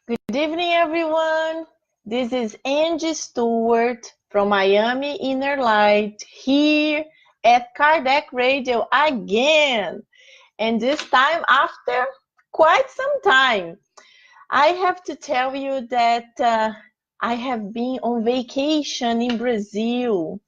Good evening, everyone. This is Angie Stewart from Miami InnerLight here at Kardec Radio again. And this time after quite some time. I have to tell you that I have been on vacation in Brazil,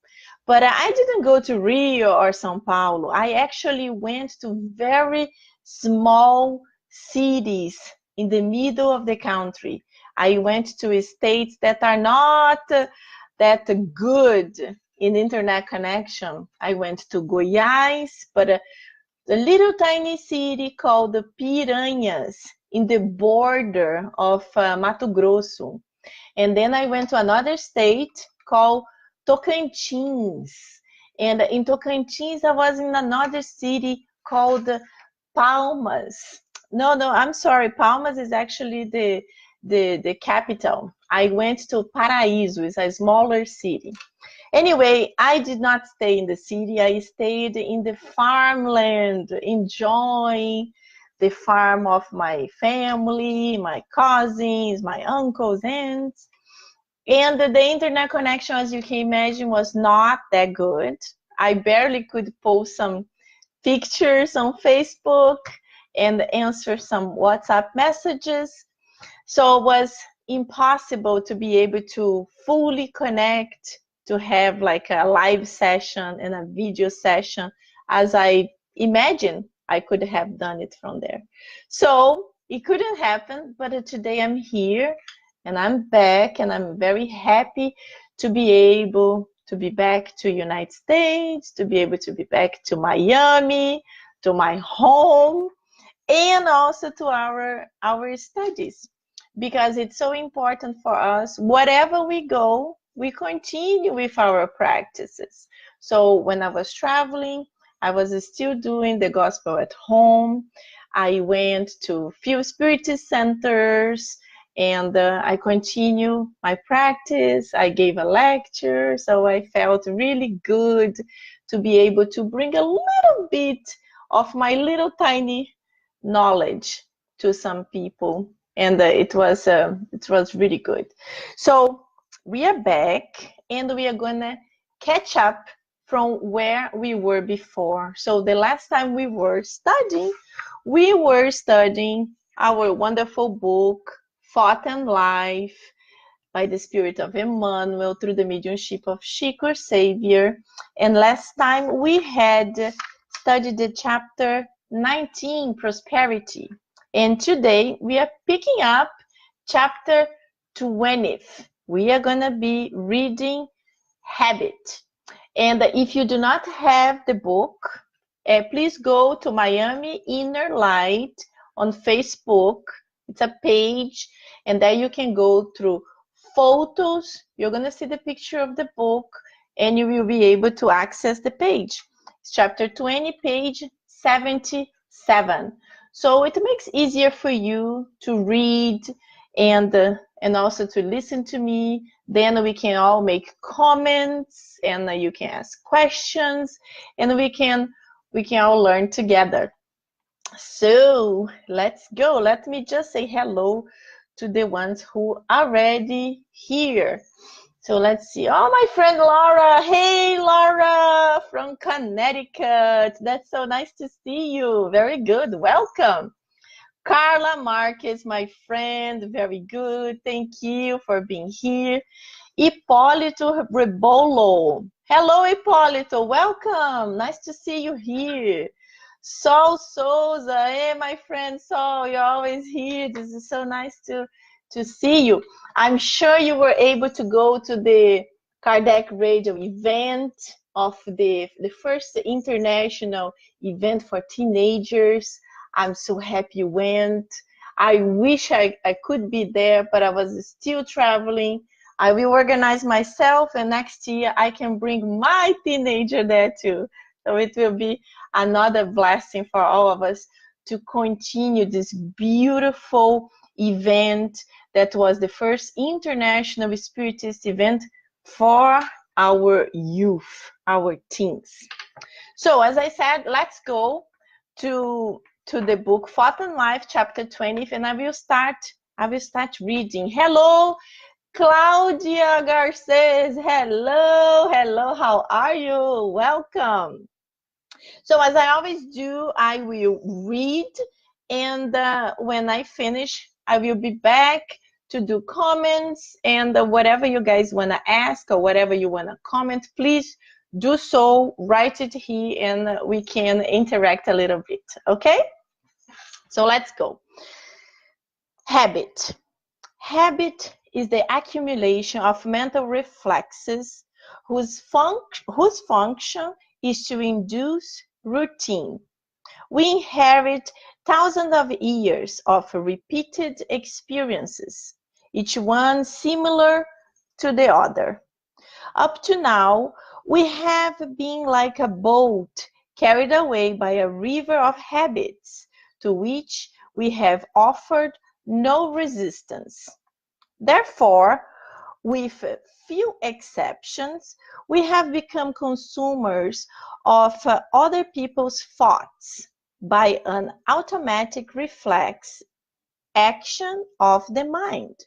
but I didn't go to Rio or São Paulo. I actually went to very small cities in the middle of the country. I went to states that are not that good in internet connection. I went to Goiás, but the little tiny city called the Piranhas in the border of Mato Grosso. And then I went to another state called Tocantins. And in Tocantins, I was in another city called Palmas. No, I'm sorry. Palmas is actually the capital. I went to Paraíso, it's a smaller city. Anyway, I did not stay in the city. I stayed in the farmland, enjoying the farm of my family, my cousins, my uncles, aunts. And the internet connection, as you can imagine, was not that good. I barely could post some pictures on Facebook and answer some WhatsApp messages. So it was impossible to be able to fully connect, to have like a live session and a video session as I imagined I could have done it from there. So it couldn't happen, but today I'm here and I'm back and I'm very happy to be able to be back to United States, to be able to be back to Miami, to my home, and also to our studies, because it's so important for us. Wherever we go, we continue with our practices. So when I was traveling, I was still doing the gospel at home. I went to few spiritist centers and I continue my practice. I gave a lecture, so I felt really good to be able to bring a little bit of my little tiny knowledge to some people, and it was really good. So we are back and we are gonna catch up from where we were before. So the last time we were studying our wonderful book Thought and Life by the Spirit of Emmanuel through the mediumship of Chico Xavier. And last time we had studied the chapter 19, Prosperity. And today we are picking up chapter 20. We are going to be reading Habit. And if you do not have the book, please go to Miami InnerLight on Facebook. It's a page, and there you can go through photos. You're going to see the picture of the book, and you will be able to access the page. It's chapter 20, page 77. So it makes it easier for you to read and also to listen to me. Then we can all make comments, and you can ask questions, and we can all learn together. So let's go. Let me just say hello to the ones who are already here. So let's see. Oh, my friend Laura. Hey, Laura from Connecticut. That's so nice to see you. Very good. Welcome. Carla Marquez, my friend. Very good. Thank you for being here. Hipólito Rebolo. Hello, Hipólito. Welcome. Nice to see you here. Sol Souza. Hey, my friend Sol. You're always here. This is so nice to see you. I'm sure you were able to go to the Kardec Radio event of the first international event for teenagers. I'm so happy you went. I wish I could be there, but I was still traveling. I will organize myself, and next year I can bring my teenager there too. So it will be another blessing for all of us to continue this beautiful event that was the first international spiritist event for our youth, our teens. So as I said, let's go to the book Thought and Life, chapter 20, and I will start I will start reading. Hello, Claudia Garces. Hello, hello. How are you? Welcome. So as I always do, I will read, and when I finish, I will be back to do comments, and whatever you guys want to ask or whatever you want to comment, please do so. Write it here, and we can interact a little bit, okay? So let's go. Habit. Habit is the accumulation of mental reflexes whose function is to induce routine. We inherit thousands of years of repeated experiences, each one similar to the other. Up to now, we have been like a boat carried away by a river of habits to which we have offered no resistance. Therefore, with few exceptions, we have become consumers of other people's thoughts by an automatic reflex action of the mind.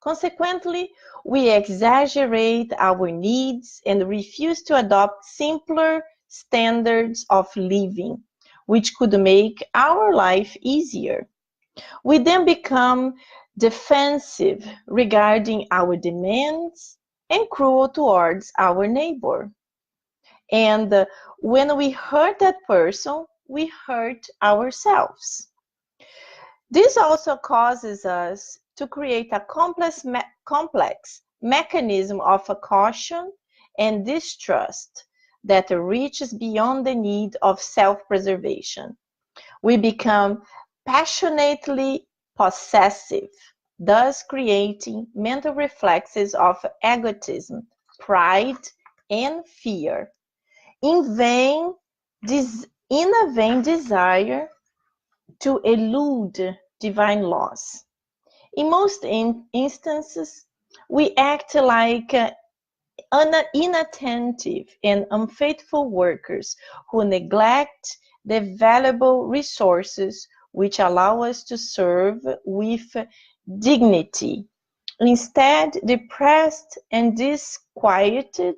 Consequently, we exaggerate our needs and refuse to adopt simpler standards of living, which could make our life easier. We then become defensive regarding our demands and cruel towards our neighbor. And when we hurt that person, we hurt ourselves. This also causes us to create a complex mechanism of caution and distrust that reaches beyond the need of self-preservation. We become passionately possessive, thus creating mental reflexes of egotism, pride, and fear. In a vain desire to elude divine laws. In most instances, we act like inattentive and unfaithful workers who neglect the valuable resources which allow us to serve with dignity. Instead, depressed and disquieted,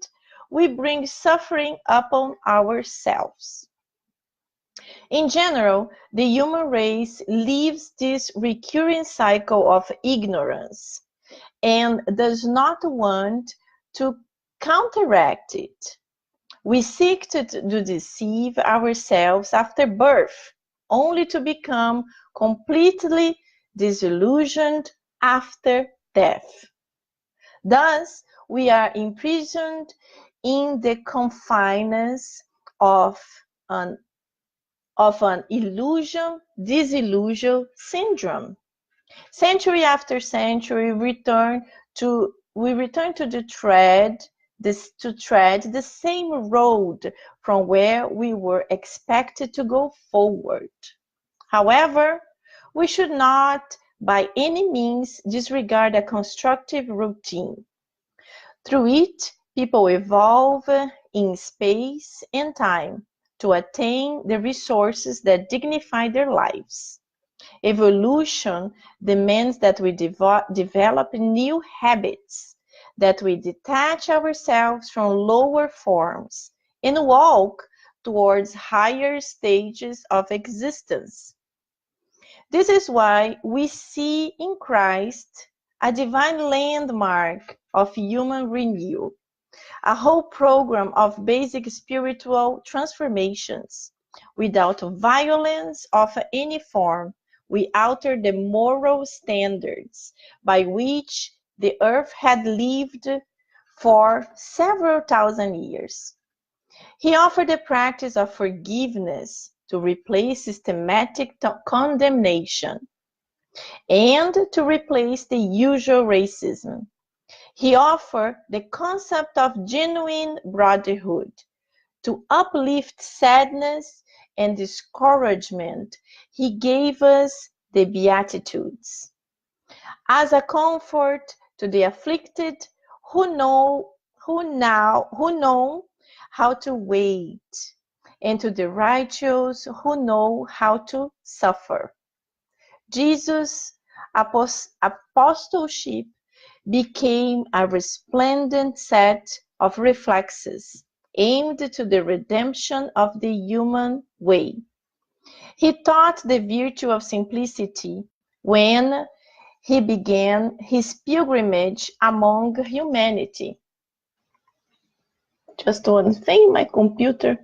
we bring suffering upon ourselves. In general, the human race lives this recurring cycle of ignorance and does not want to counteract it. We seek to deceive ourselves after birth, only to become completely disillusioned after death. Thus, we are imprisoned in the confines of an illusion-disillusion syndrome. Century after century, we return to tread the same road from where we were expected to go forward. However, we should not by any means disregard a constructive routine. Through it, people evolve in space and time to attain the resources that dignify their lives. Evolution demands that we develop new habits, that we detach ourselves from lower forms and walk towards higher stages of existence. This is why we see in Christ a divine landmark of human renewal, a whole program of basic spiritual transformations. Without violence of any form, we alter the moral standards by which the earth had lived for several thousand years. He offered the practice of forgiveness to replace systematic condemnation and to replace the usual racism. He offered the concept of genuine brotherhood. To uplift sadness and discouragement, he gave us the Beatitudes. As a comfort to the afflicted who know how to wait, and to the righteous who know how to suffer. Jesus apostleship became a resplendent set of reflexes aimed to the redemption of the human way. He taught the virtue of simplicity when he began his pilgrimage among humanity. Just one thing, my computer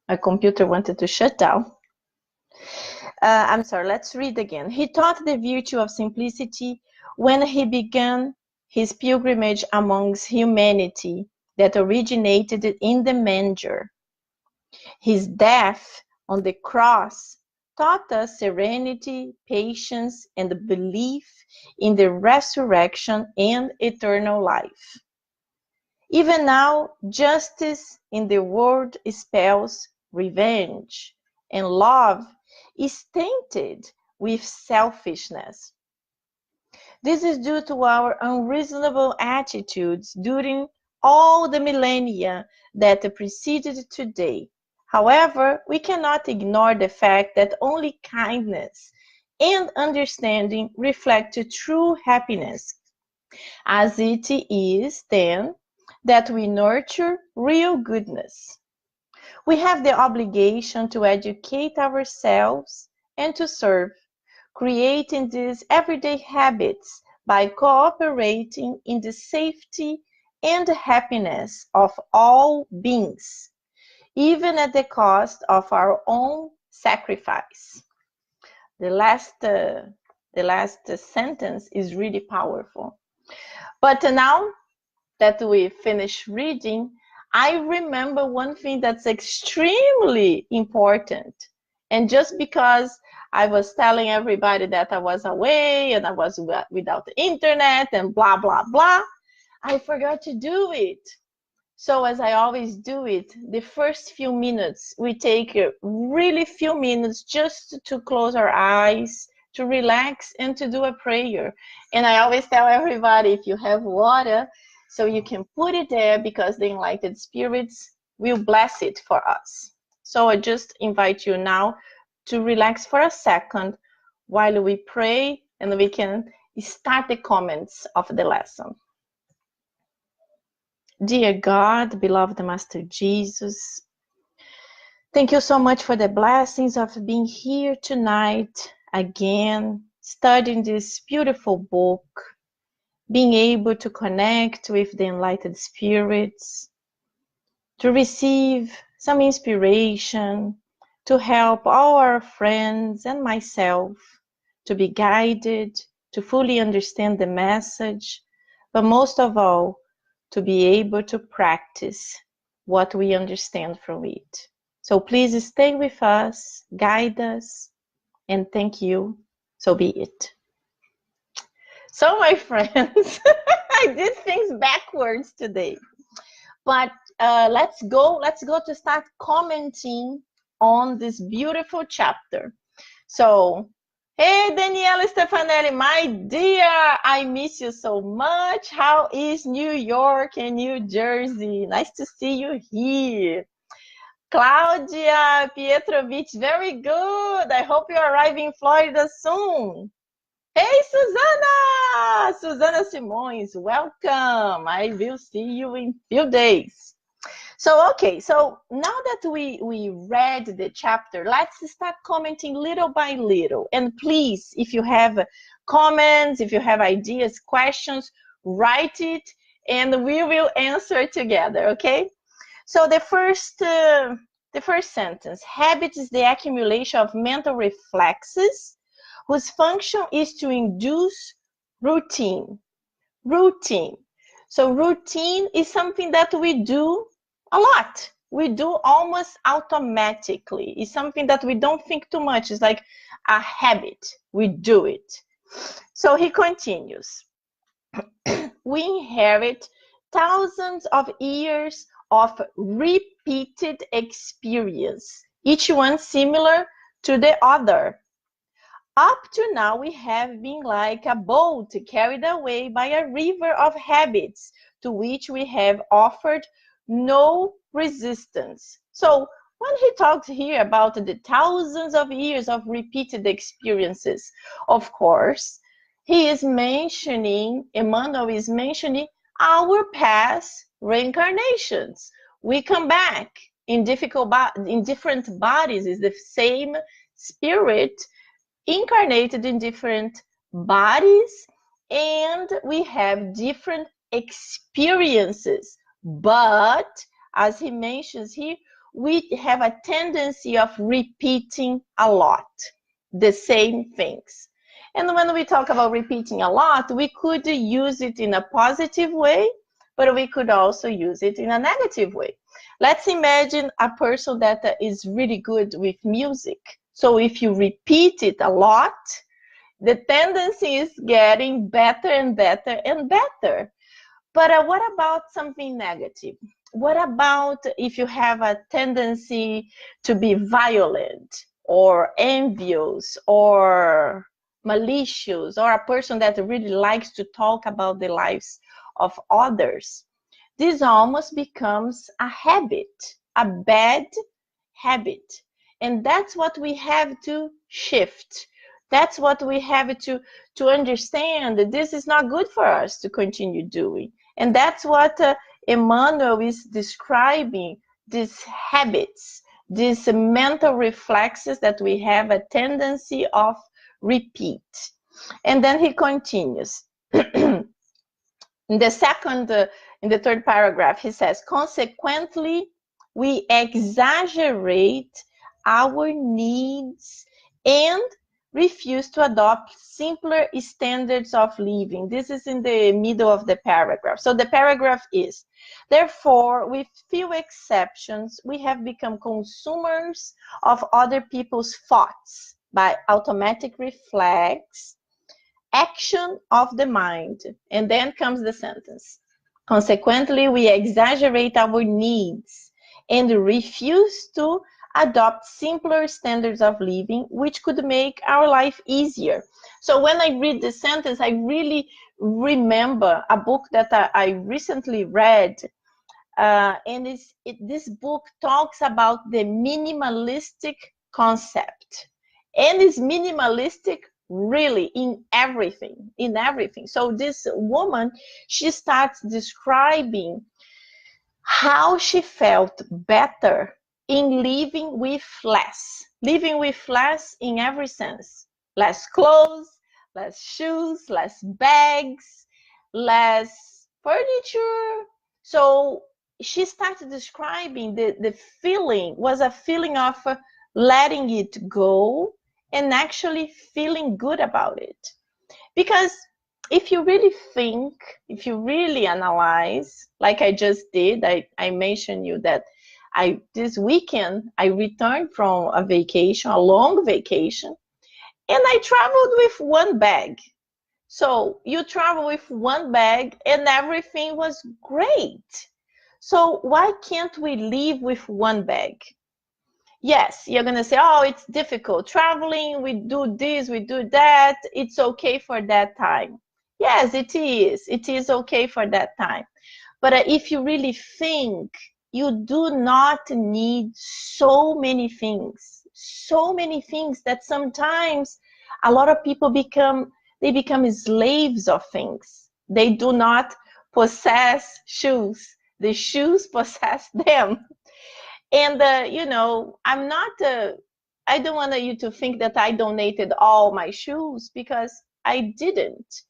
wanted to shut down. I'm sorry, let's read again. He taught the virtue of simplicity when he began his pilgrimage amongst humanity that originated in the manger. His death on the cross taught us serenity, patience, and the belief in the resurrection and eternal life. Even now, justice in the world spells revenge, and love is tainted with selfishness. This is due to our unreasonable attitudes during all the millennia that preceded today. However, we cannot ignore the fact that only kindness and understanding reflect true happiness, as it is then that we nurture real goodness. We have the obligation to educate ourselves and to serve, creating these everyday habits by cooperating in the safety and happiness of all beings, even at the cost of our own sacrifice. The last sentence is really powerful. But now that we finish reading, I remember one thing that's extremely important. And just because I was telling everybody that I was away and I was without the internet and blah, blah, blah, I forgot to do it. So as I always do it, the first few minutes, we take really few minutes just to close our eyes, to relax and to do a prayer. And I always tell everybody, if you have water, so you can put it there because the enlightened spirits will bless it for us. So I just invite you now to relax for a second while we pray and we can start the comments of the lesson. Dear God, beloved Master Jesus, thank you so much for the blessings of being here tonight again, studying this beautiful book, being able to connect with the enlightened spirits, to receive some inspiration, to help all our friends and myself to be guided, to fully understand the message, but most of all, to be able to practice what we understand from it. So please stay with us, guide us, and thank you. So be it. So my friends, I did things backwards today. But let's go to start commenting on this beautiful chapter. So, hey, Daniela Stefanelli, my dear, I miss you so much. How is New York and New Jersey? Nice to see you here. Claudia Pietrovich, very good. I hope you arrive in Florida soon. Hey, Susana Simões, welcome. I will see you in few days. So, okay, so now that we read the chapter, let's start commenting little by little. And please, if you have comments, if you have ideas, questions, write it and we will answer together, okay? So the first sentence, habit is the accumulation of mental reflexes whose function is to induce routine. Routine. So routine is something that we do a lot. We do almost automatically. It's something that we don't think too much. It's like a habit. We do it. So he continues. We inherit thousands of years of repeated experience, each one similar to the other. Up to now, we have been like a boat carried away by a river of habits to which we have offered no resistance. So when he talks here about the thousands of years of repeated experiences, of course, he is mentioning, Emmanuel is mentioning our past reincarnations. We come back in different bodies. It's the same spirit incarnated in different bodies, and we have different experiences. But as he mentions here, we have a tendency of repeating a lot the same things. And when we talk about repeating a lot, we could use it in a positive way, but we could also use it in a negative way. Let's imagine a person that is really good with music. So if you repeat it a lot, the tendency is getting better and better and better. But what about something negative? What about if you have a tendency to be violent or envious or malicious, or a person that really likes to talk about the lives of others? This almost becomes a habit, a bad habit. And that's what we have to shift. That's what we have to understand, that this is not good for us to continue doing. And that's what Emmanuel is describing, these habits, these mental reflexes that we have a tendency of repeat. And then he continues. In the third paragraph, he says, consequently, we exaggerate our needs and refuse to adopt simpler standards of living. This is in the middle of the paragraph. So the paragraph is, therefore, with few exceptions, we have become consumers of other people's thoughts by automatic reflex, action of the mind. And then comes the sentence. Consequently, we exaggerate our needs and refuse to adopt simpler standards of living, which could make our life easier. So when I read this sentence, I really remember a book that I recently read. And this book talks about the minimalistic concept. And it's minimalistic really in everything. So this woman, she starts describing how she felt better in living with less in every sense. Less clothes, less shoes, less bags, less furniture. So she started describing the feeling was a feeling of letting it go and actually feeling good about it. Because if you really think, if you really analyze, like I just did, I mentioned you that this weekend I returned from a vacation, a long vacation, and I traveled with one bag. So you travel with one bag and everything was great. So why can't we live with one bag? Yes, you're going to say, oh, it's difficult traveling. We do this, we do that. It's okay for that time. Yes, it is. It is okay for that time. But if you really think, you do not need so many things that sometimes a lot of people become slaves of things. They do not possess shoes. The shoes possess them. And, I'm not, I don't want you to think that I donated all my shoes, because I didn't.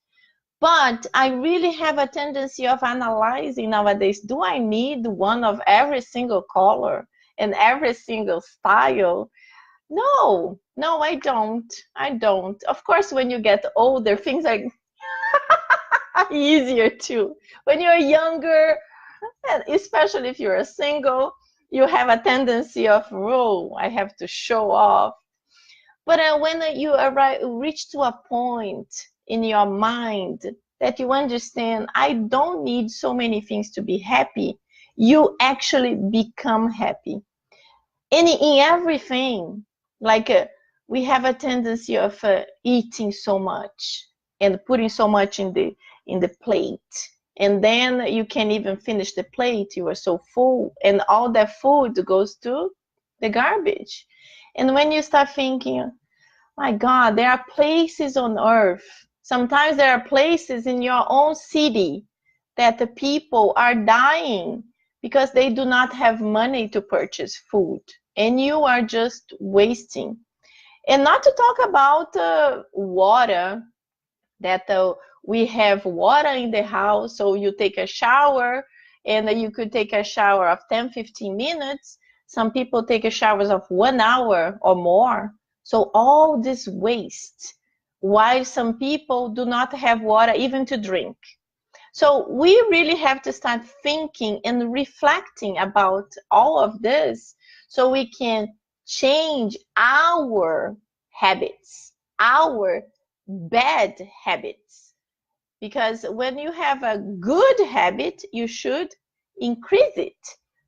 But I really have a tendency of analyzing nowadays, do I need one of every single color and every single style? No, I don't. Of course, when you get older, things are easier too. When you're younger, and especially if you're a single, you have a tendency of, oh, I have to show off. But when you reach to a point in your mind that you understand, I don't need so many things to be happy, you actually become happy. And in everything, like we have a tendency of eating so much and putting so much in the plate. And then you can't even finish the plate. You are so full, and all that food goes to the garbage. And when you start thinking, my God, there are places on earth, Sometimes there are places in your own city that the people are dying because they do not have money to purchase food, and you are just wasting. And not to talk about water, that we have water in the house, so you take a shower, and you could take a shower of 10-15 minutes. Some people take a showers of 1 hour or more. So all this waste, while some people do not have water even to drink. So we really have to start thinking and reflecting about all of this so we can change our habits, our bad habits. Because when you have a good habit, you should increase it.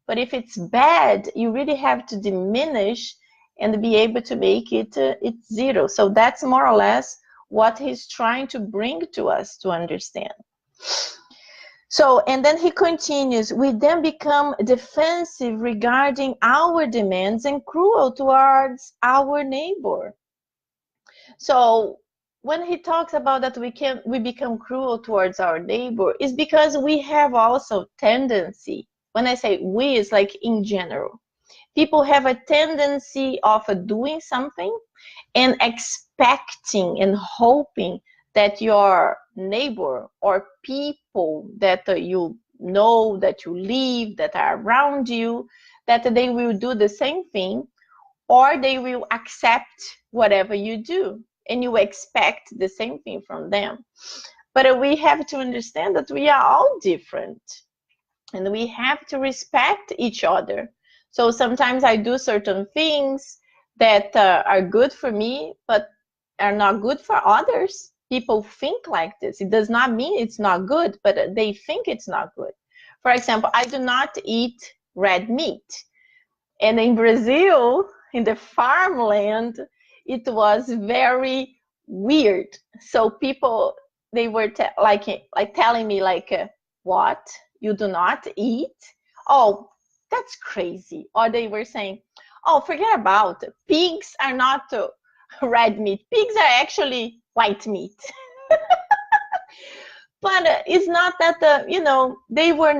But if it's bad, you really have to diminish and be able to make it it's zero. So that's more or less what he's trying to bring to us to understand. So, and then he continues, we then become defensive regarding our demands and cruel towards our neighbor. So when he talks about that we become cruel towards our neighbor, is because we have also tendency. When I say we, it's like in general. People have a tendency of doing something and expecting and hoping that your neighbor or people that you know, that you live, that are around you, that they will do the same thing, or they will accept whatever you do, and you expect the same thing from them. But we have to understand that we are all different, and we have to respect each other. So sometimes I do certain things that are good for me, but are not good for others. People think like this. It does not mean it's not good, but they think it's not good. For example, I do not eat red meat. And in Brazil, in the farmland, it was very weird. So people, they were like telling me what? You do not eat? Oh, that's crazy. Or they were saying, oh, forget about it. Pigs are not red meat. Pigs are actually white meat. But it's not that they were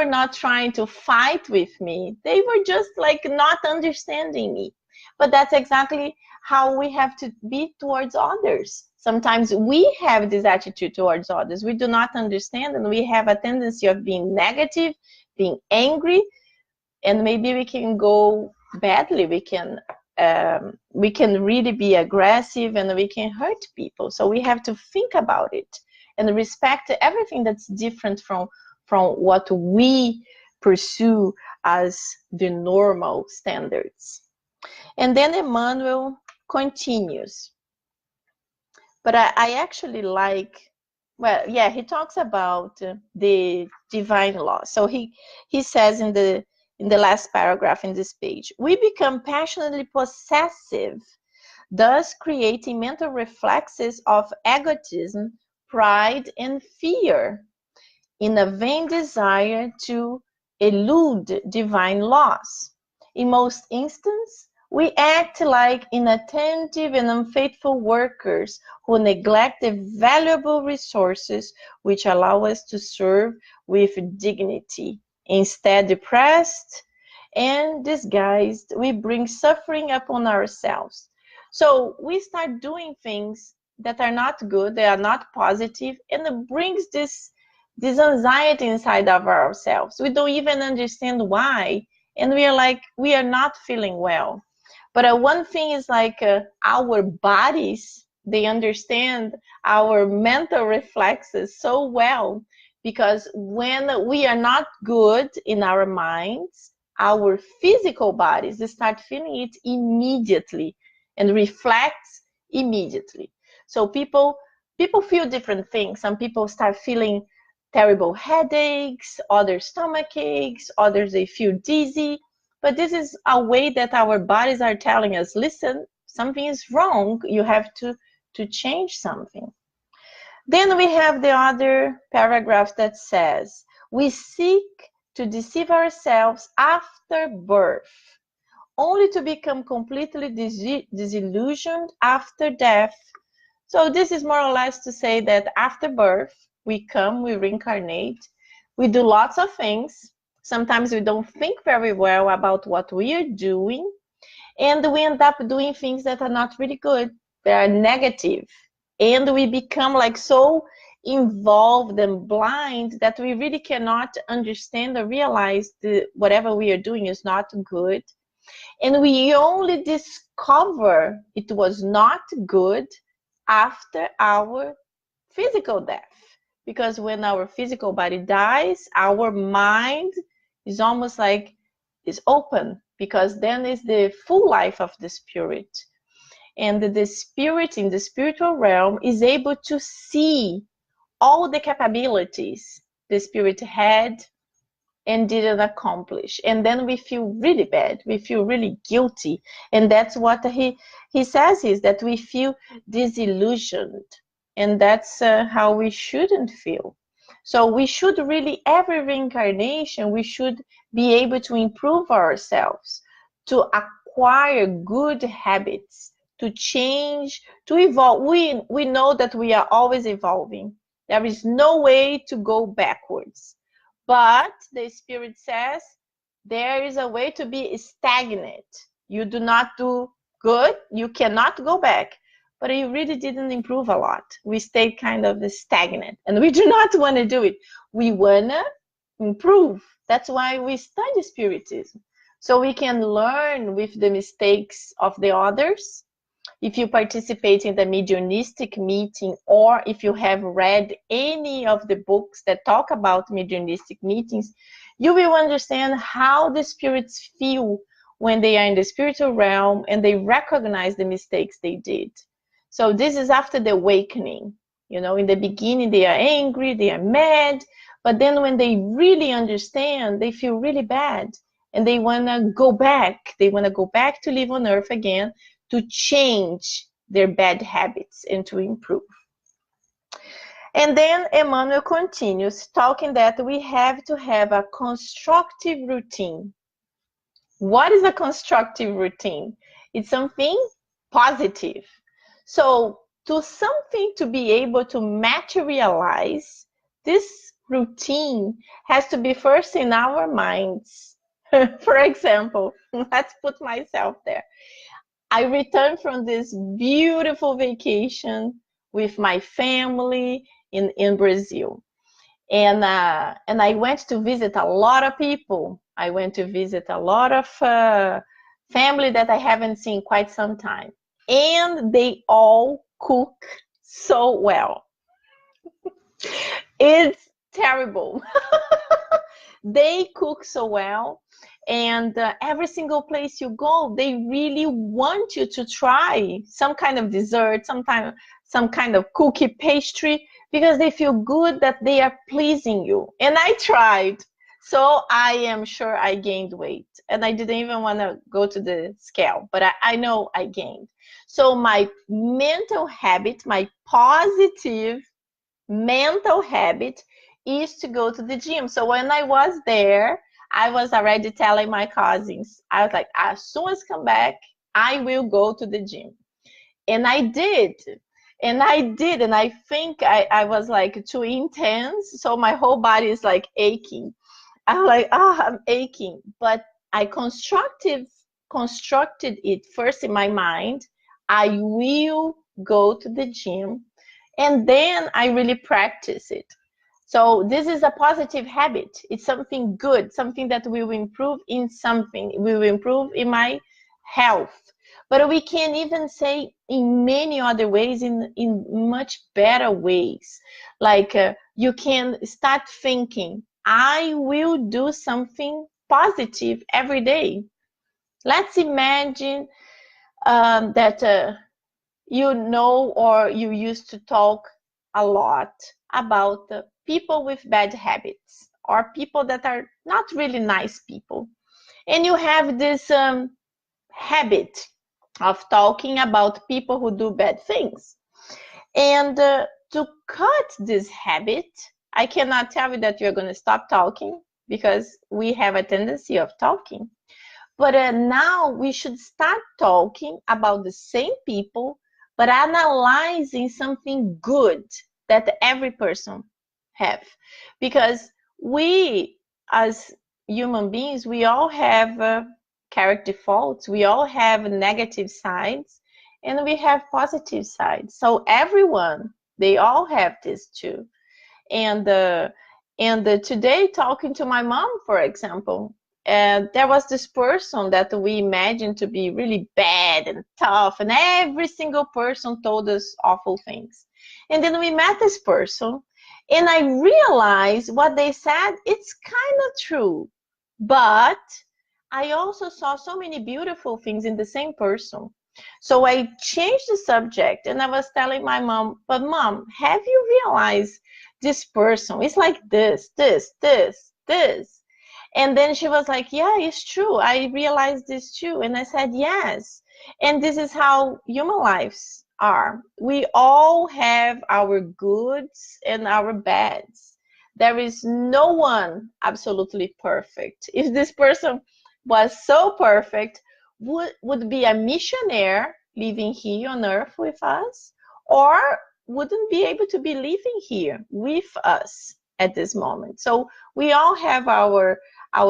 not trying to fight with me. They were just like not understanding me. But that's exactly how we have to be towards others. Sometimes we have this attitude towards others. We do not understand, and we have a tendency of being negative, being angry, and maybe we can go badly. We can really be aggressive, and we can hurt people. So we have to think about it and respect everything that's different from what we pursue as the normal standards. And then Emmanuel continues. But I actually like, well, yeah, he talks about the divine law. So he says in the last paragraph in this page, we become passionately possessive, thus creating mental reflexes of egotism, pride, and fear, in a vain desire to elude divine laws. In most instances, we act like inattentive and unfaithful workers who neglect the valuable resources which allow us to serve with dignity. Instead, depressed and disguised, we bring suffering upon ourselves. So we start doing things that are not good, they are not positive, and it brings this anxiety inside of ourselves. We don't even understand why, and we are like, we are not feeling well. But one thing is like our bodies, they understand our mental reflexes so well, because when we are not good in our minds, our physical bodies, they start feeling it immediately and reflects immediately. So people feel different things. Some people start feeling terrible headaches, others stomach aches, others they feel dizzy. But this is a way that our bodies are telling us, listen, something is wrong, you have to change something. Then we have the other paragraph that says, we seek to deceive ourselves after birth, only to become completely disillusioned after death. So this is more or less to say that after birth, we come, we reincarnate, we do lots of things. Sometimes we don't think very well about what we are doing, and we end up doing things that are not really good. They are negative. And we become like so involved and blind that we really cannot understand or realize that whatever we are doing is not good. And we only discover it was not good after our physical death. Because when our physical body dies, our mind is almost like is open, because then is the full life of the spirit. And the spirit in the spiritual realm is able to see all the capabilities the spirit had and didn't accomplish. And then we feel really bad. We feel really guilty. And that's what he says, is that we feel disillusioned. And that's how we shouldn't feel. So we should really, every reincarnation, we should be able to improve ourselves, to acquire good habits, to change, to evolve. We know that we are always evolving. There is no way to go backwards. But the spirit says there is a way to be stagnant. You do not do good, you cannot go back. But you really didn't improve a lot. We stayed kind of stagnant, and we do not want to do it. We want to improve. That's why we study Spiritism, so we can learn with the mistakes of the others. If you participate in the mediumistic meeting, or if you have read any of the books that talk about mediumistic meetings, you will understand how the spirits feel when they are in the spiritual realm and they recognize the mistakes they did. So this is after the awakening. You know, in the beginning they are angry, they are mad, but then when they really understand, they feel really bad, and they want to go back. They want to go back to live on earth again, to change their bad habits and to improve. And then Emmanuel continues talking that we have to have a constructive routine. What is a constructive routine? It's something positive. So to something to be able to materialize, this routine has to be first in our minds. For example, let's put myself there. I returned from this beautiful vacation with my family in Brazil. And I went to visit a lot of people. I went to visit a lot of family that I haven't seen quite some time. And they all cook so well. It's terrible. They cook so well. And every single place you go, they really want you to try some kind of dessert, some kind of cookie, pastry, because they feel good that they are pleasing you. And I tried. So I am sure I gained weight. And I didn't even want to go to the scale, but I know I gained. So my mental habit, my positive mental habit is to go to the gym. So when I was there, I was already telling my cousins, I was like, as soon as I come back, I will go to the gym. And I did. And I think I was like too intense. So my whole body is like aching. I'm like, I'm aching. But I constructed it first in my mind. I will go to the gym. And then I really practice it. So this is a positive habit. It's something good, something that will improve in something. It will improve in my health. But we can even say in many other ways, in much better ways. Like you can start thinking, I will do something positive every day. Let's imagine that you know, or you used to talk a lot about people with bad habits, or people that are not really nice people. And you have this habit of talking about people who do bad things. And to cut this habit, I cannot tell you that you're going to stop talking, because we have a tendency of talking. But now we should start talking about the same people, but analyzing something good that every person have. Because we, as human beings, we all have character faults, we all have negative sides, and we have positive sides. So everyone, they all have this too. And today, talking to my mom, for example, there was this person that we imagined to be really bad and tough, and every single person told us awful things. And then we met this person, and I realized what they said, it's kind of true. But I also saw so many beautiful things in the same person. So I changed the subject, and I was telling my mom, but mom, have you realized this person is like this? And then she was like, yeah, it's true. I realized this too. And I said, yes. And this is how human lives are. We all have our goods and our bads. There is no one absolutely perfect. If this person was so perfect, would be a missionary living here on earth with us, or wouldn't be able to be living here with us at this moment. So we all have our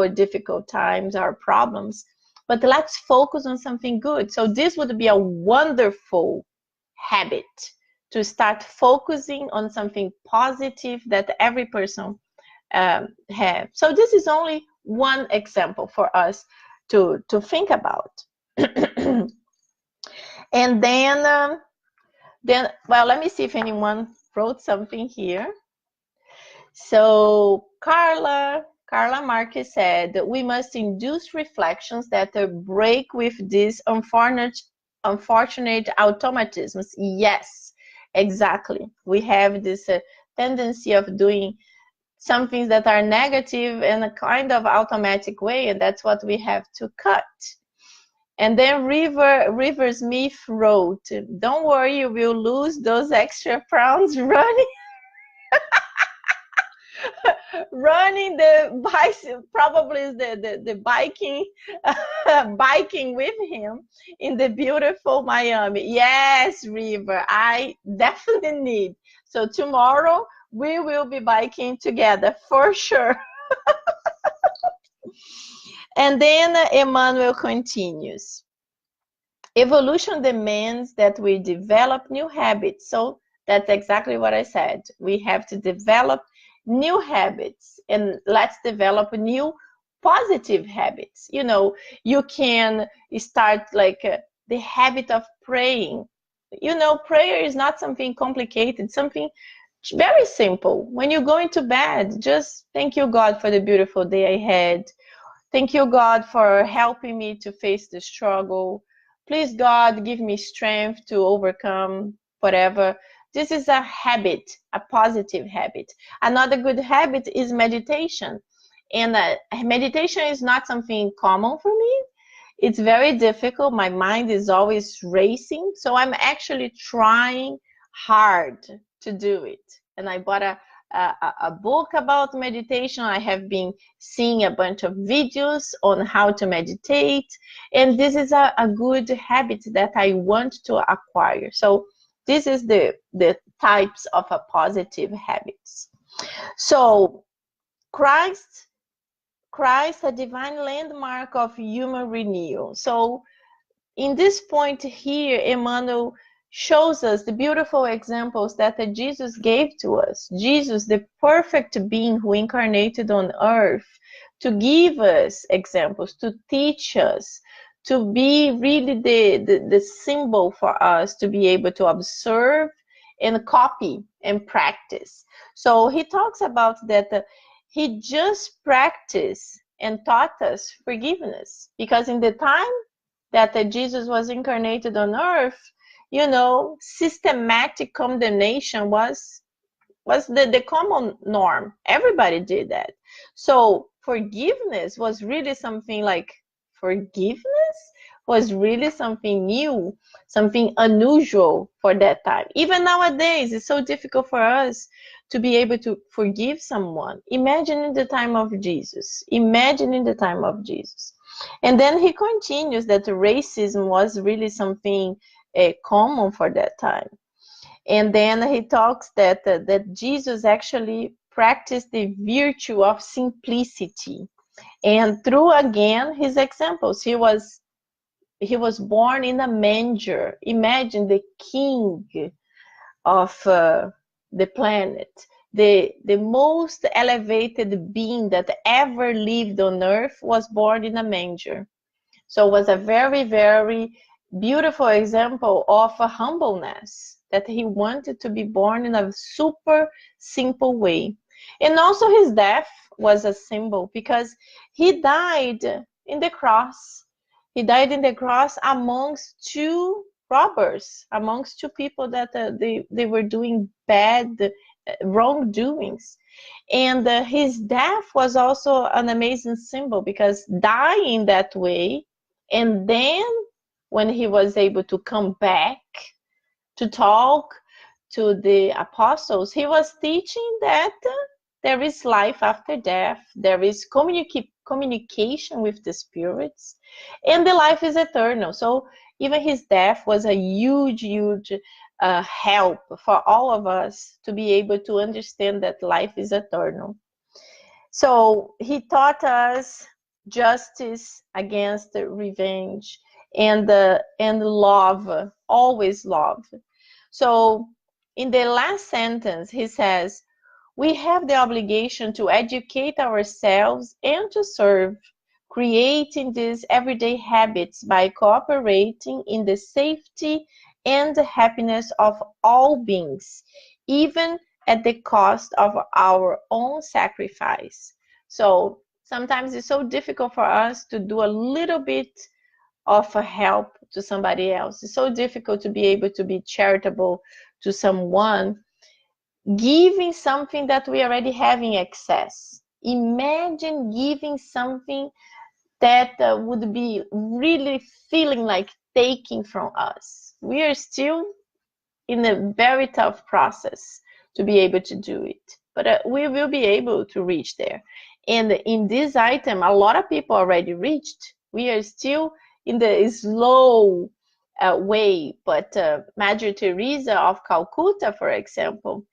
difficult times, our problems, but let's focus on something good. So this would be a wonderful habit, to start focusing on something positive that every person have. So this is only one example for us to think about. And then, well, let me see if anyone wrote something here. So Carla Marquez said that we must induce reflections that break with these unfortunate automatisms. Yes, exactly. We have this tendency of doing some things that are negative in a kind of automatic way, and that's what we have to cut. And then River Smith wrote, don't worry, you will lose those extra pounds running running the bicycle, probably the biking biking with him in the beautiful Miami. Yes, River, I definitely need. So tomorrow we will be biking together for sure. And then Emmanuel continues. Evolution demands that we develop new habits. So that's exactly what I said. We have to develop new habits, and let's develop new positive habits. You know, you can start like the habit of praying. You know, prayer is not something complicated, something very simple. When you go into bed, just thank you, God, for the beautiful day I had. Thank you, God, for helping me to face the struggle. Please, God, give me strength to overcome whatever. This is a habit, a positive habit. Another good habit is meditation. And meditation is not something common for me. It's very difficult. My mind is always racing. So I'm actually trying hard to do it. And I bought a book about meditation. I have been seeing a bunch of videos on how to meditate. And this is a good habit that I want to acquire. So this is the types of a positive habits. So Christ, a divine landmark of human renewal. So in this point here, Emmanuel shows us the beautiful examples that Jesus gave to us. Jesus, the perfect being who incarnated on earth, to give us examples, to teach us, to be really the symbol for us to be able to observe and copy and practice. So he talks about that he just practiced and taught us forgiveness, because in the time that Jesus was incarnated on earth, you know, systematic condemnation was the common norm. Everybody did that. So forgiveness was really something like, forgiveness was really something new, something unusual for that time. Even nowadays, it's so difficult for us to be able to forgive someone. Imagine in the time of Jesus. Imagine in the time of Jesus. And then he continues that racism was really something common for that time. And then he talks that Jesus actually practiced the virtue of simplicity. And through, again, his examples, he was born in a manger. Imagine the king of the planet, the most elevated being that ever lived on earth was born in a manger. So it was a very, very beautiful example of a humbleness, that he wanted to be born in a super simple way. And also his death was a symbol, because he died in the cross. He died in the cross amongst two robbers, amongst two people that they were doing bad wrongdoings. And his death was also an amazing symbol, because dying that way, and then when he was able to come back to talk to the apostles, he was teaching that there is life after death, there is communication with the spirits, and the life is eternal. So even his death was a huge, huge help for all of us to be able to understand that life is eternal. So he taught us justice against revenge, and love, always love. So in the last sentence, he says, we have the obligation to educate ourselves and to serve, creating these everyday habits by cooperating in the safety and the happiness of all beings, even at the cost of our own sacrifice. So sometimes it's so difficult for us to do a little bit of a help to somebody else. It's so difficult to be able to be charitable to someone, giving something that we already have in excess. Imagine giving something that would be really feeling like taking from us. We are still in a very tough process to be able to do it, but we will be able to reach there. And in this item, a lot of people already reached. We are still in the slow way, but Mother Teresa of Calcutta, for example,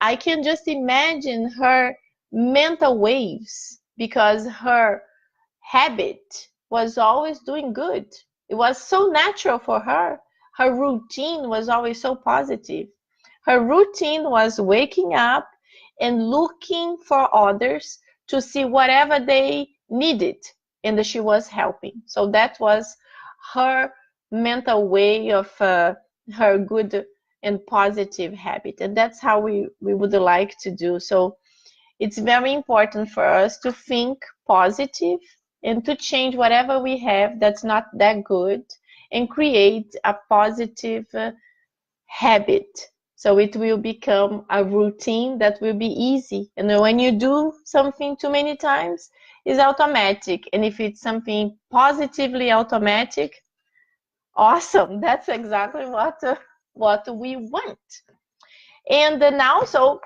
I can just imagine her mental waves, because her habit was always doing good. It was so natural for her. Her routine was always so positive. Her routine was waking up and looking for others to see whatever they needed, and she was helping. So that was her mental way of her good and positive habit. And that's how we would like to do. So it's very important for us to think positive and to change whatever we have that's not that good, and create a positive habit. So it will become a routine that will be easy. And when you do something too many times, it's automatic. And if it's something positively automatic, awesome. That's exactly what we want. And now, so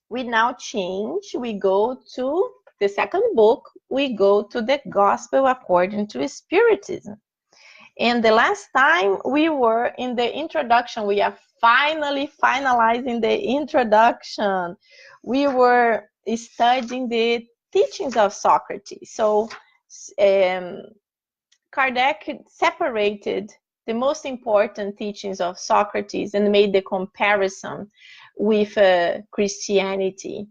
we now change. We go to the second book. We go to the Gospel according to Spiritism. And the last time we were in the introduction, we are finally finalizing the introduction. We were studying the teachings of Socrates. So Kardec separated the most important teachings of Socrates and made the comparison with Christianity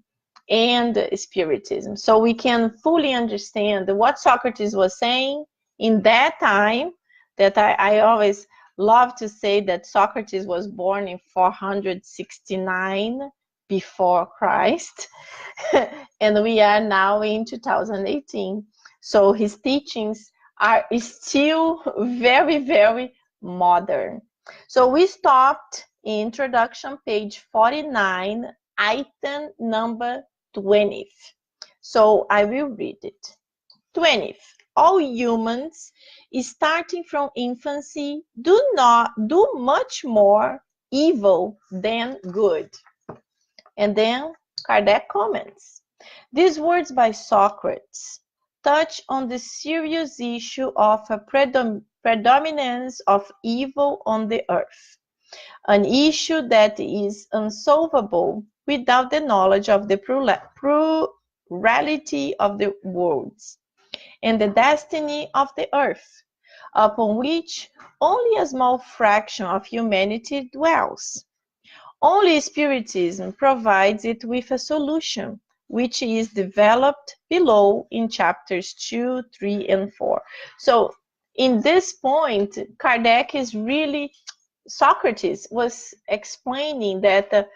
and Spiritism. So we can fully understand what Socrates was saying in that time, that I always love to say that Socrates was born in 469 before Christ, and we are now in 2018. So his teachings are still very, very modern. So we stopped in introduction, page 49, item number 20. So I will read it. 20. All humans, starting from infancy, do much more evil than good. And then Kardec comments. These words by Socrates touch on the serious issue of a predominance of evil on the earth, an issue that is unsolvable without the knowledge of the plurality of the worlds and the destiny of the earth, upon which only a small fraction of humanity dwells. Only Spiritism provides it with a solution, which is developed below in chapters 2, 3, and 4. So in this point, Kardec is really, Socrates was explaining that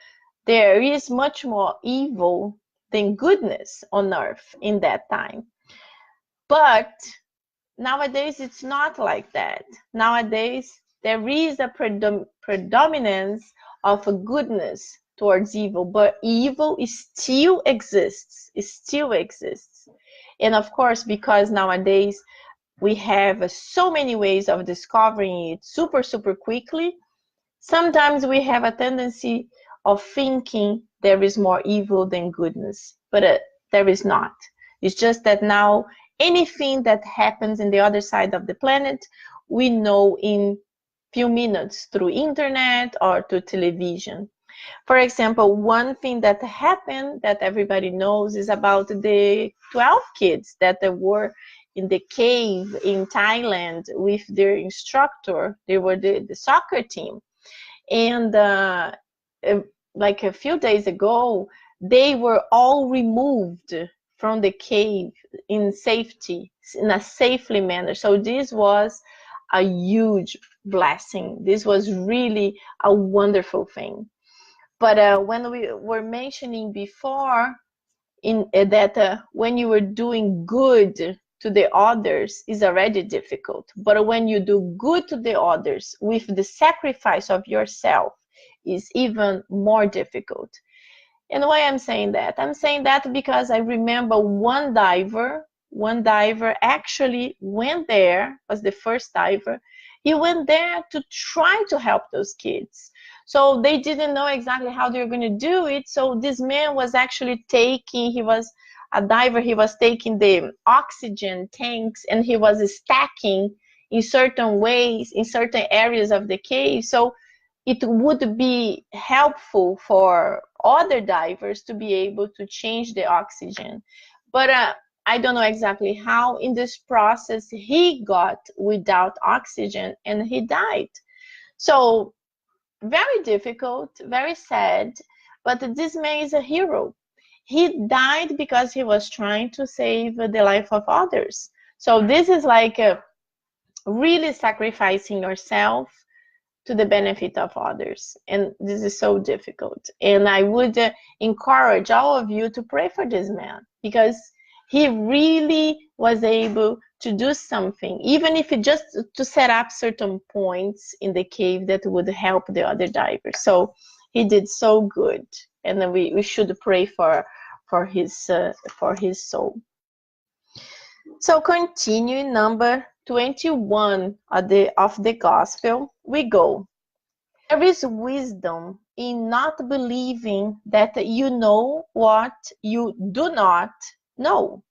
there is much more evil than goodness on earth in that time. But nowadays, it's not like that. Nowadays, there is a predominance of a goodness towards evil, but evil still exists. It still exists. And of course, because nowadays we have so many ways of discovering it super, super quickly, sometimes we have a tendency of thinking there is more evil than goodness, but there is not. It's just that now anything that happens in the other side of the planet, we know in few minutes through internet or through television. For example, one thing that happened that everybody knows is about the 12 kids that were in the cave in Thailand with their instructor. They were the soccer team. And like a few days ago, they were all removed from the cave in safety, in a safely manner. So this was a huge blessing. This was really a wonderful thing. But when we were mentioning before that when you were doing good to the others is already difficult, but when you do good to the others with the sacrifice of yourself is even more difficult. And why I'm saying that? I'm saying that because I remember one diver actually went there, was the first diver. He went there to try to help those kids. So they didn't know exactly how they were going to do it. So this man was actually he was a diver, he was taking the oxygen tanks and he was stacking in certain ways, in certain areas of the cave. So it would be helpful for other divers to be able to change the oxygen. But I don't know exactly how. In this process, he got without oxygen and he died. So very difficult, very sad, but this man is a hero. He died because he was trying to save the life of others. So this is like really sacrificing yourself to the benefit of others, and this is so difficult. And I would encourage all of you to pray for this man, because he really was able to do something, even if it just to set up certain points in the cave that would help the other divers. So he did so good, and then we should pray for his soul. So continuing number 21 of the gospel, we go. There is wisdom in not believing that you know what you do not know.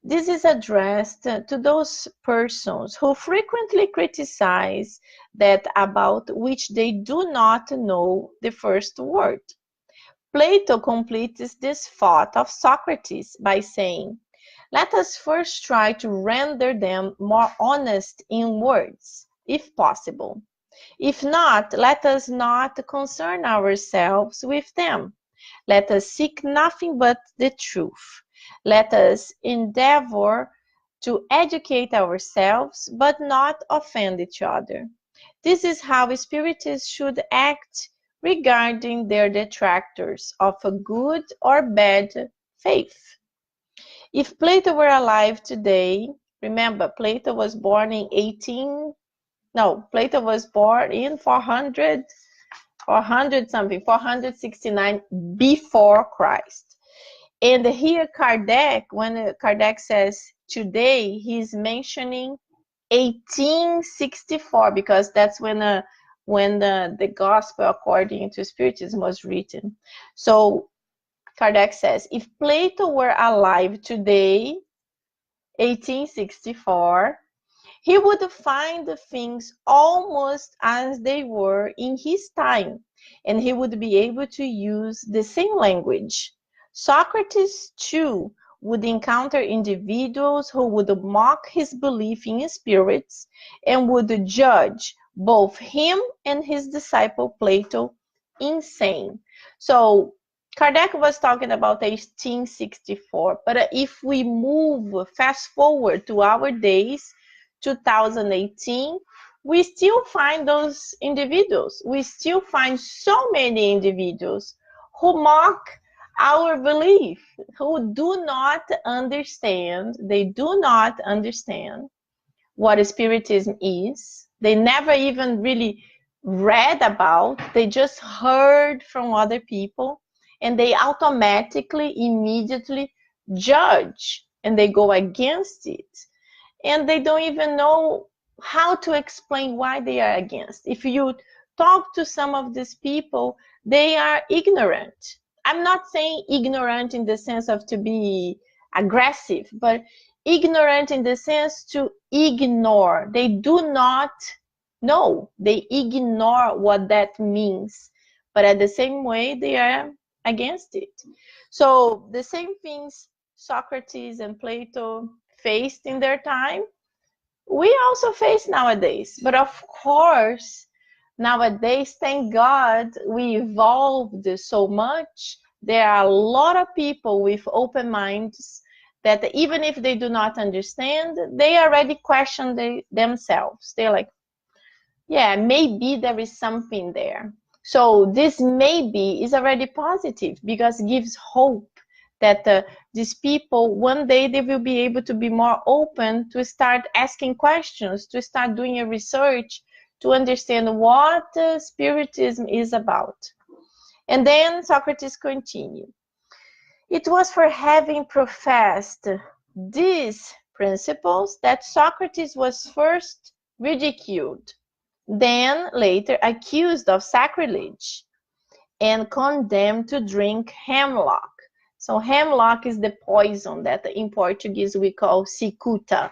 This is addressed to those persons who frequently criticize that about which they do not know the first word. Plato completes this thought of Socrates by saying, "Let us first try to render them more honest in words, if possible. If not, let us not concern ourselves with them. Let us seek nothing but the truth. Let us endeavor to educate ourselves, but not offend each other." This is how Spiritists should act regarding their detractors of a good or bad faith. If Plato were alive today, remember, Plato was born in 469 before Christ. And here Kardec, when Kardec says today, he's mentioning 1864, because that's when the gospel according to Spiritism was written. So Kardec says, if Plato were alive today, 1864, he would find the things almost as they were in his time, and he would be able to use the same language. Socrates, too, would encounter individuals who would mock his belief in spirits and would judge both him and his disciple Plato insane. So Kardec was talking about 1864, but if we move fast forward to our days, 2018, we still find those individuals. We still find so many individuals who mock our belief, who do not understand, they do not understand what Spiritism is. They never even really read about, they just heard from other people, and they automatically, immediately judge, and they go against it. And they don't even know how to explain why they are against. If you talk to some of these people, they are ignorant. I'm not saying ignorant in the sense of to be aggressive, but ignorant in the sense to ignore. They do not know. They ignore what that means. But at the same way, they are against it. So the same things Socrates and Plato faced in their time, we also face nowadays. But of course, nowadays, thank God, we evolved so much. There are a lot of people with open minds that even if they do not understand, they already question themselves. They're like, yeah, maybe there is something there. So this maybe is already positive because it gives hope that these people, one day they will be able to be more open to start asking questions, to start doing a research, to understand what Spiritism is about. And then Socrates continued. It was for having professed these principles that Socrates was first ridiculed, then later accused of sacrilege and condemned to drink hemlock. So hemlock is the poison that in Portuguese we call cicuta.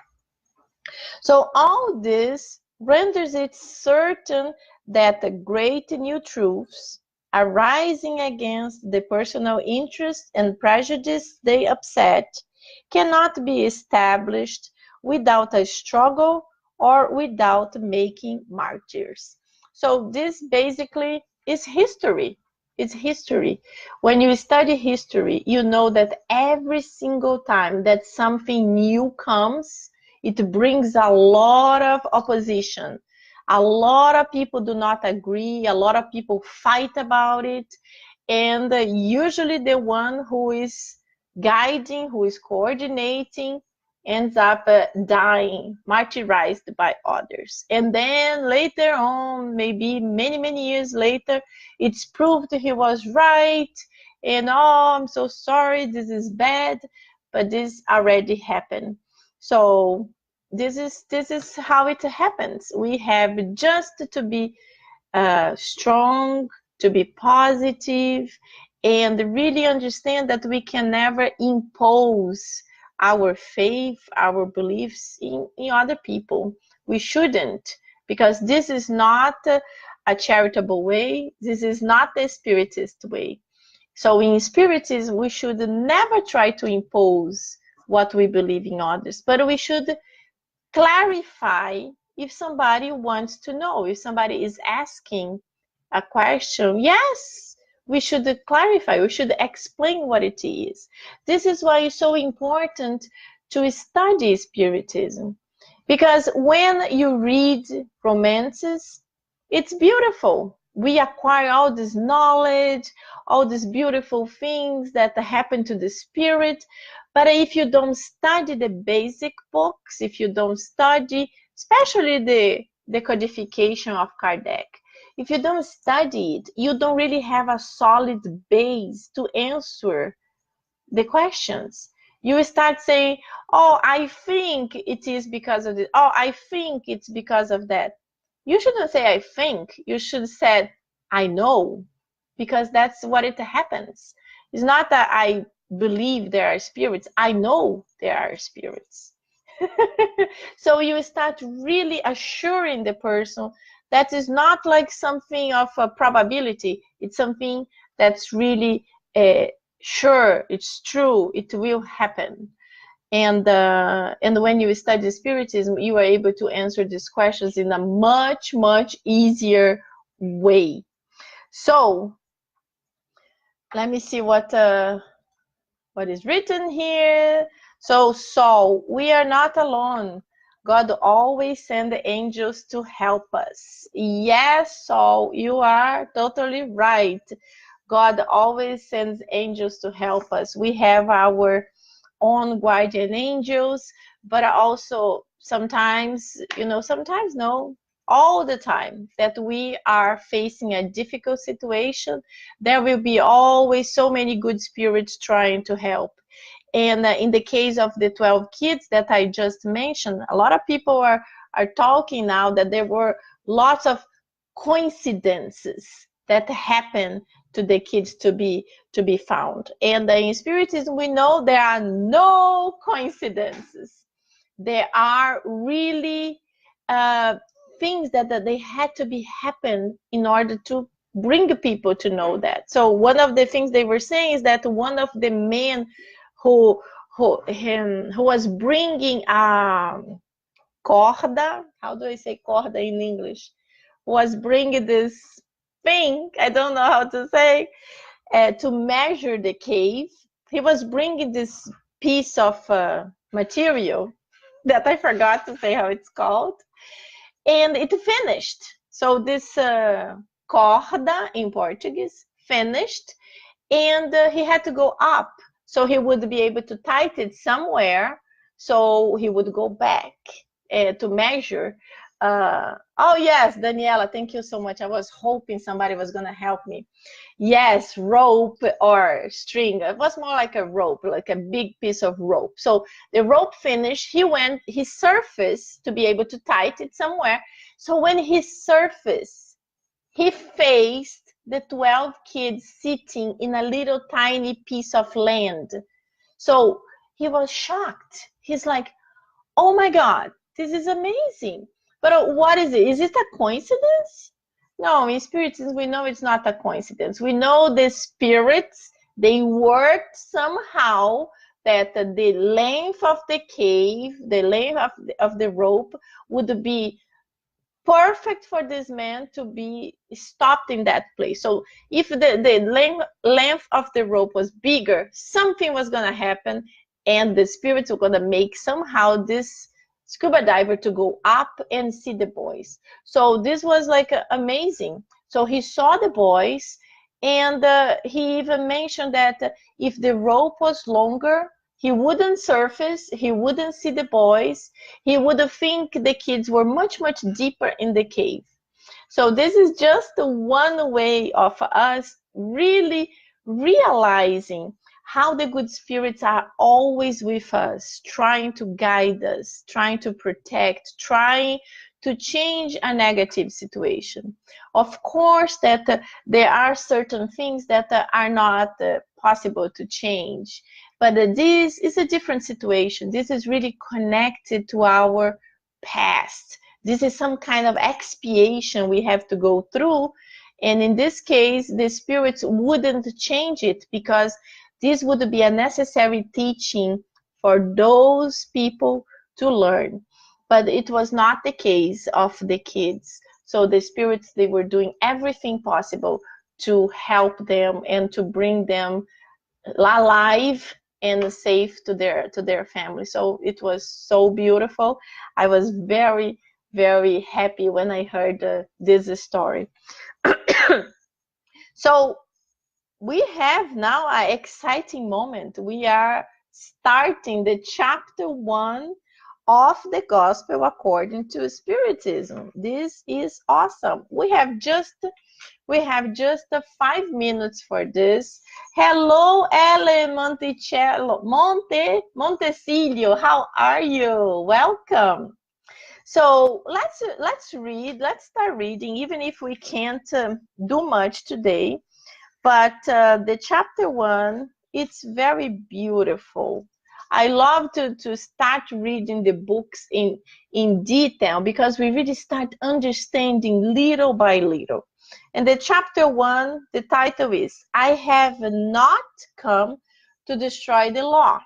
So all this renders it certain that the great new truths arising against the personal interest and prejudice they upset cannot be established without a struggle or without making martyrs. So this basically is history. It's history. When you study history, you know that every single time that something new comes, it brings a lot of opposition. A lot of people do not agree. A lot of people fight about it. And usually the one who is guiding, who is coordinating, ends up dying, martyrized by others. And then later on, maybe many, many years later, it's proved he was right. And oh, I'm so sorry, this is bad, but this already happened. So this is how it happens. We have just to be strong, to be positive, and really understand that we can never impose our faith, our beliefs in other people. We shouldn't, because this is not a charitable way. This is not the Spiritist way. So in Spiritism, we should never try to impose what we believe in others, but we should clarify if somebody wants to know, if somebody is asking a question. Yes, we should clarify, we should explain what it is. This is why it's so important to study Spiritism, because when you read romances, it's beautiful. We acquire all this knowledge, all these beautiful things that happen to the spirit. But if you don't study the basic books, if you don't study, especially the codification of Kardec, if you don't study it, you don't really have a solid base to answer the questions. You start saying, oh, I think it is because of this. Oh, I think it's because of that. You shouldn't say, I think. You should say, I know, because that's what it happens. It's not that I believe there are spirits. I know there are spirits. So you start really assuring the person that is not like something of a probability. It's something that's really sure, it's true, it will happen. And when you study Spiritism, you are able to answer these questions in a much, much easier way. So let me see what is written here. So Saul, we are not alone. God always sends angels to help us. Yes, Saul, you are totally right. God always sends angels to help us. We have our own guardian angels, but also sometimes, sometimes no, all the time that we are facing a difficult situation, there will be always so many good spirits trying to help. And in the case of the 12 kids that I just mentioned, a lot of people are talking now that there were lots of coincidences that happen to the kids to be found. And in Spiritism, we know there are no coincidences. There are really things that they had to be happen in order to bring people to know that. So one of the things they were saying is that one of the men who was bringing corda, how do I say corda in English, was bringing this thing, I don't know how to say, to measure the cave. He was bringing this piece of material that I forgot to say how it's called, and it finished. So this corda in Portuguese finished, and he had to go up so he would be able to tighten it somewhere, so he would go back to measure. Oh yes, Daniela, thank you so much. I was hoping somebody was going to help me. Yes, rope or string. It was more like a rope, like a big piece of rope. So the rope finished, he surfaced to be able to tighten it somewhere. So when he surfaced, he faced the 12 kids sitting in a little tiny piece of land. So he was shocked. He's like, oh my God, this is amazing. But what is it? Is it a coincidence? No, in Spiritism, we know it's not a coincidence. We know the spirits, they worked somehow that the length of the cave, the length of the rope would be perfect for this man to be stopped in that place. So if the length of the rope was bigger, something was going to happen, and the spirits were going to make somehow this scuba diver to go up and see the boys. So this was like amazing. So he saw the boys, and he even mentioned that if the rope was longer, he wouldn't surface, he wouldn't see the boys, he would think the kids were much, much deeper in the cave. So this is just one way of us really realizing how the good spirits are always with us, trying to guide us, trying to protect, trying to change a negative situation. Of course that there are certain things that are not possible to change, but this is a different situation. This is really connected to our past. This is some kind of expiation we have to go through. And in this case, the spirits wouldn't change it, because this would be a necessary teaching for those people to learn. But it was not the case of the kids. So the spirits, they were doing everything possible to help them and to bring them alive and safe to their family. So it was so beautiful. I was very, very happy when I heard this story. So we have now an exciting moment. We are starting the chapter 1 of the Gospel according to Spiritism. This is awesome. We have just 5 minutes for this. Hello, Ele Montecilio. How are you? Welcome. So let's read. Let's start reading, even if we can't do much today. But the chapter 1, it's very beautiful. I love to start reading the books in detail, because we really start understanding little by little. And the chapter 1, the title is, I have not come to destroy the law.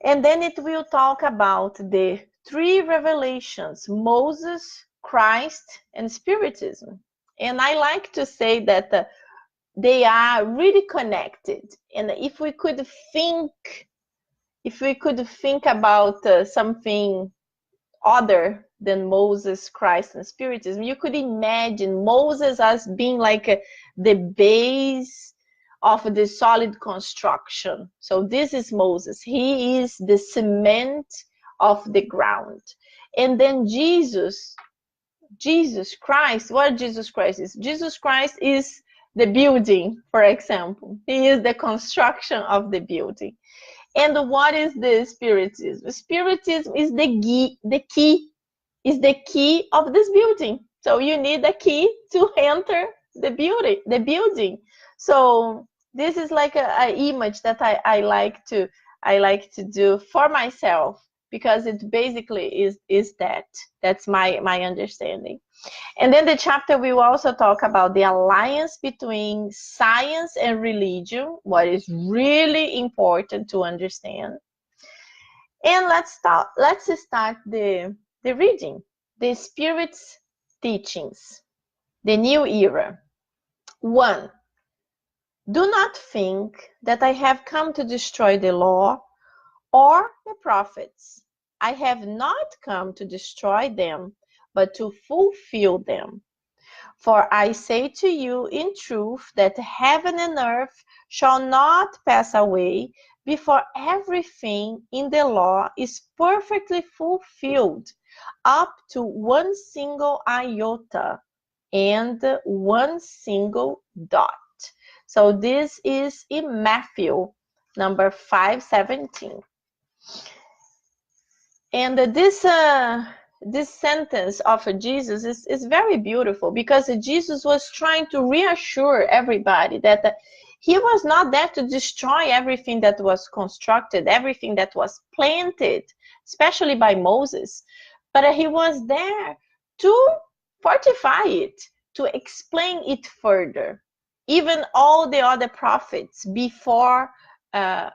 And then it will talk about the 3 revelations: Moses, Christ, and Spiritism. And I like to say that they are really connected. And if we could think about something other than Moses, Christ, and Spiritism, you could imagine Moses as being like the base of the solid construction. So this is Moses. He is the cement of the ground. And then Jesus Christ, what Jesus Christ is? Jesus Christ is the building, for example. He is the construction of the building. And what is the Spiritism? Spiritism is the key of this building. So you need a key to enter the building. So this is like a image that I like to do for myself, because it basically is that. That's my understanding. And then the chapter will also talk about the alliance between science and religion, what is really important to understand. And let's start the reading. The Spirit's teachings, the new era. 1. Do not think that I have come to destroy the law or the prophets. I have not come to destroy them, but to fulfill them. For I say to you in truth that heaven and earth shall not pass away before everything in the law is perfectly fulfilled, up to one single iota and one single dot. So this is in Matthew number 5:17. And this sentence of Jesus is very beautiful, because Jesus was trying to reassure everybody that he was not there to destroy everything that was constructed, everything that was planted, especially by Moses, but he was there to fortify it, to explain it further. Even all the other prophets before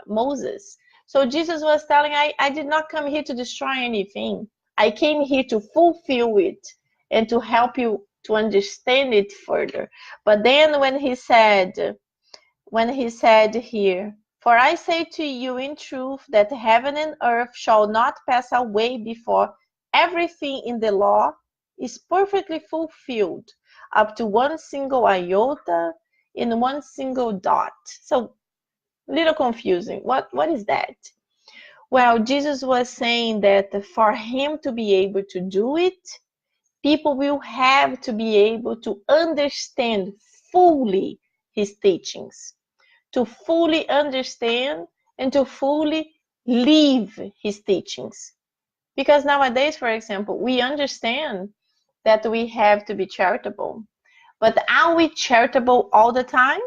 Moses. So Jesus was telling, I did not come here to destroy anything. I came here to fulfill it and to help you to understand it further. But then when he said here, for I say to you in truth that heaven and earth shall not pass away before everything in the law is perfectly fulfilled, up to one single iota and one single dot. So a little confusing. What is that? Well, Jesus was saying that for him to be able to do it, people will have to be able to understand fully his teachings, to fully understand and to fully live his teachings. Because nowadays, for example, we understand that we have to be charitable. But are we charitable all the time?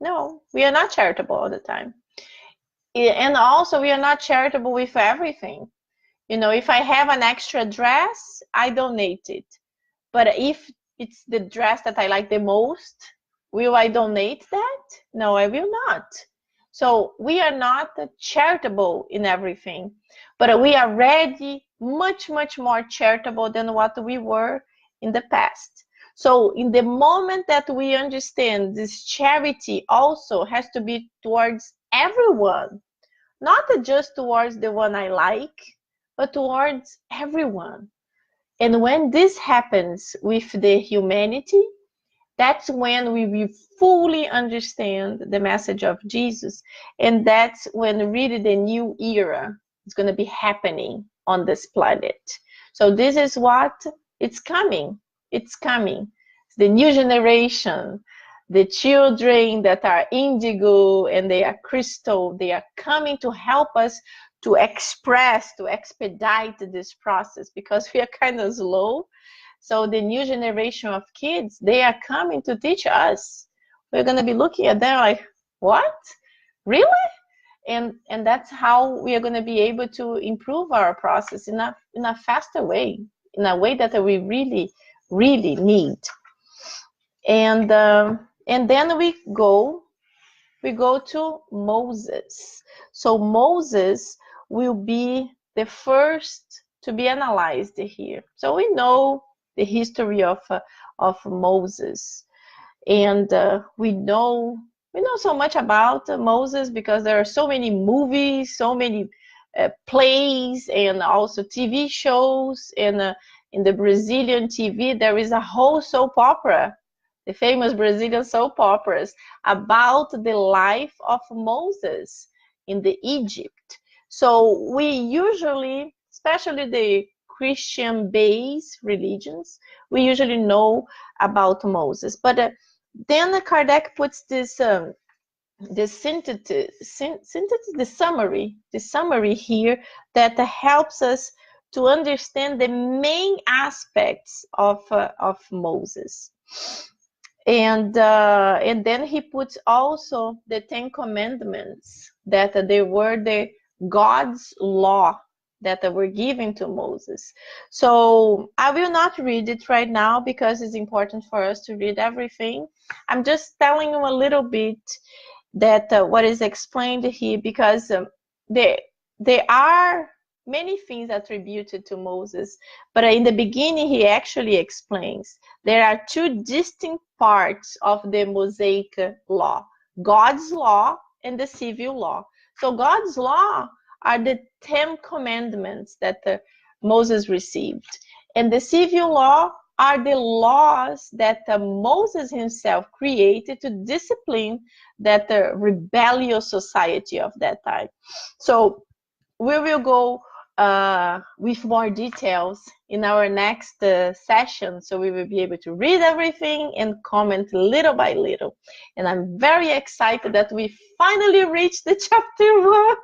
No, we are not charitable all the time. And also, we are not charitable with everything. You know, if I have an extra dress, I donate it. But if it's the dress that I like the most, will I donate that? No, I will not. So we are not charitable in everything, but we are already much, much more charitable than what we were in the past. So in the moment that we understand this charity also has to be towards everyone, not just towards the one I like, but towards everyone. And when this happens with the humanity, that's when we will fully understand the message of Jesus. And that's when really the new era is going to be happening on this planet. So this is what it's coming. It's coming. It's the new generation, the children that are indigo and they are crystal, they are coming to help us to express, to expedite this process, because we are kind of slow. So the new generation of kids, they are coming to teach us. We're going to be looking at them like, what? Really? and that's how we are going to be able to improve our process in a faster way, in a way that we really, really need. And then we go to Moses. So Moses will be the first to be analyzed here. So we know the history of Moses, and we know so much about Moses because there are so many movies, so many plays, and also TV shows. And in the Brazilian TV, there is a whole soap opera, the famous Brazilian soap operas, about the life of Moses in the Egypt. So we usually, especially the Christian-based religions, we usually know about Moses. But then Kardec puts this the summary here that helps us to understand the main aspects of Moses. And then he puts also the 10 Commandments, that they were the God's law that were given to Moses. So I will not read it right now because it's important for us to read everything. I'm just telling you a little bit that what is explained here, because there are many things attributed to Moses, but in the beginning he actually explains there are two distinct parts of the Mosaic law: God's law and the civil law. So God's law are the 10 commandments that Moses received, and the civil law are the laws that Moses himself created to discipline that rebellious society of that time. So we will go with more details in our next session, so we will be able to read everything and comment little by little. And I'm very excited that we finally reached the chapter 1.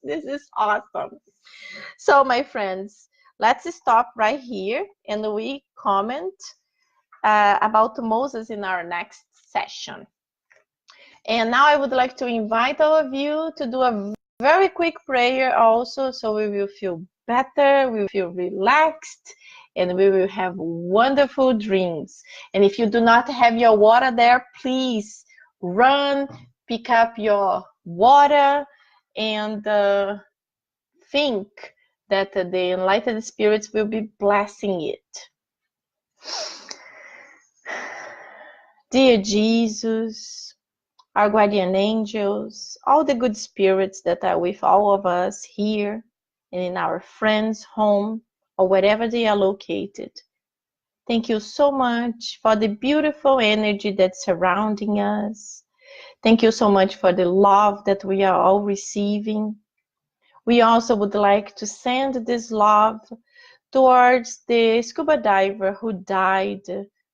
This is awesome. So my friends, let's stop right here and we comment about Moses in our next session. And now I would like to invite all of you to do a very quick prayer also, so we will feel better, we will feel relaxed, and we will have wonderful dreams. And if you do not have your water there, please run, pick up your water, and think that the enlightened spirits will be blessing it. Dear Jesus, our guardian angels, all the good spirits that are with all of us here and in our friends' home or wherever they are located, thank you so much for the beautiful energy that's surrounding us. Thank you so much for the love that we are all receiving. We also would like to send this love towards the scuba diver who died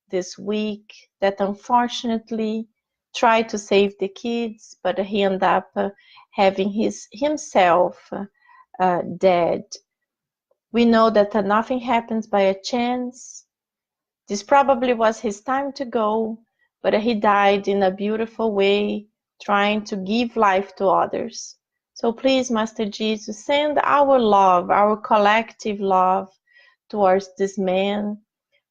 this week, that unfortunately tried to save the kids, but he ended up having himself dead. We know that nothing happens by a chance. This probably was his time to go, but he died in a beautiful way, trying to give life to others. So please, Master Jesus, send our love, our collective love towards this man,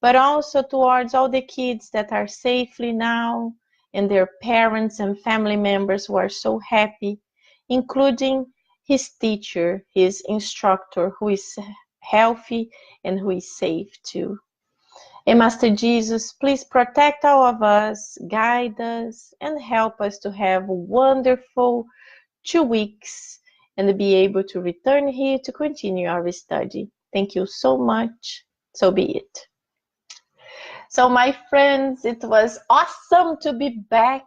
but also towards all the kids that are safely now, and their parents and family members who are so happy, including his teacher, his instructor, who is healthy and who is safe too. And Master Jesus, please protect all of us, guide us, and help us to have wonderful 2 weeks and be able to return here to continue our study. Thank you so much. So be it. So my friends, it was awesome to be back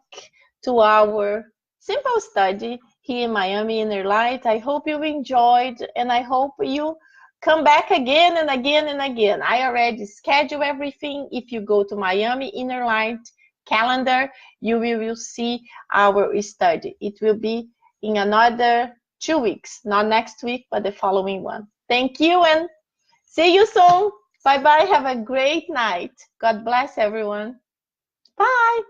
to our simple study here in Miami InnerLight. I hope you enjoyed, and I hope you come back again and again and again. I already schedule everything. If you go to Miami InnerLight calendar, you will see our study. It will be in another 2 weeks, not next week, but the following one. Thank you and see you soon. Bye-bye. Have a great night. God bless everyone. Bye.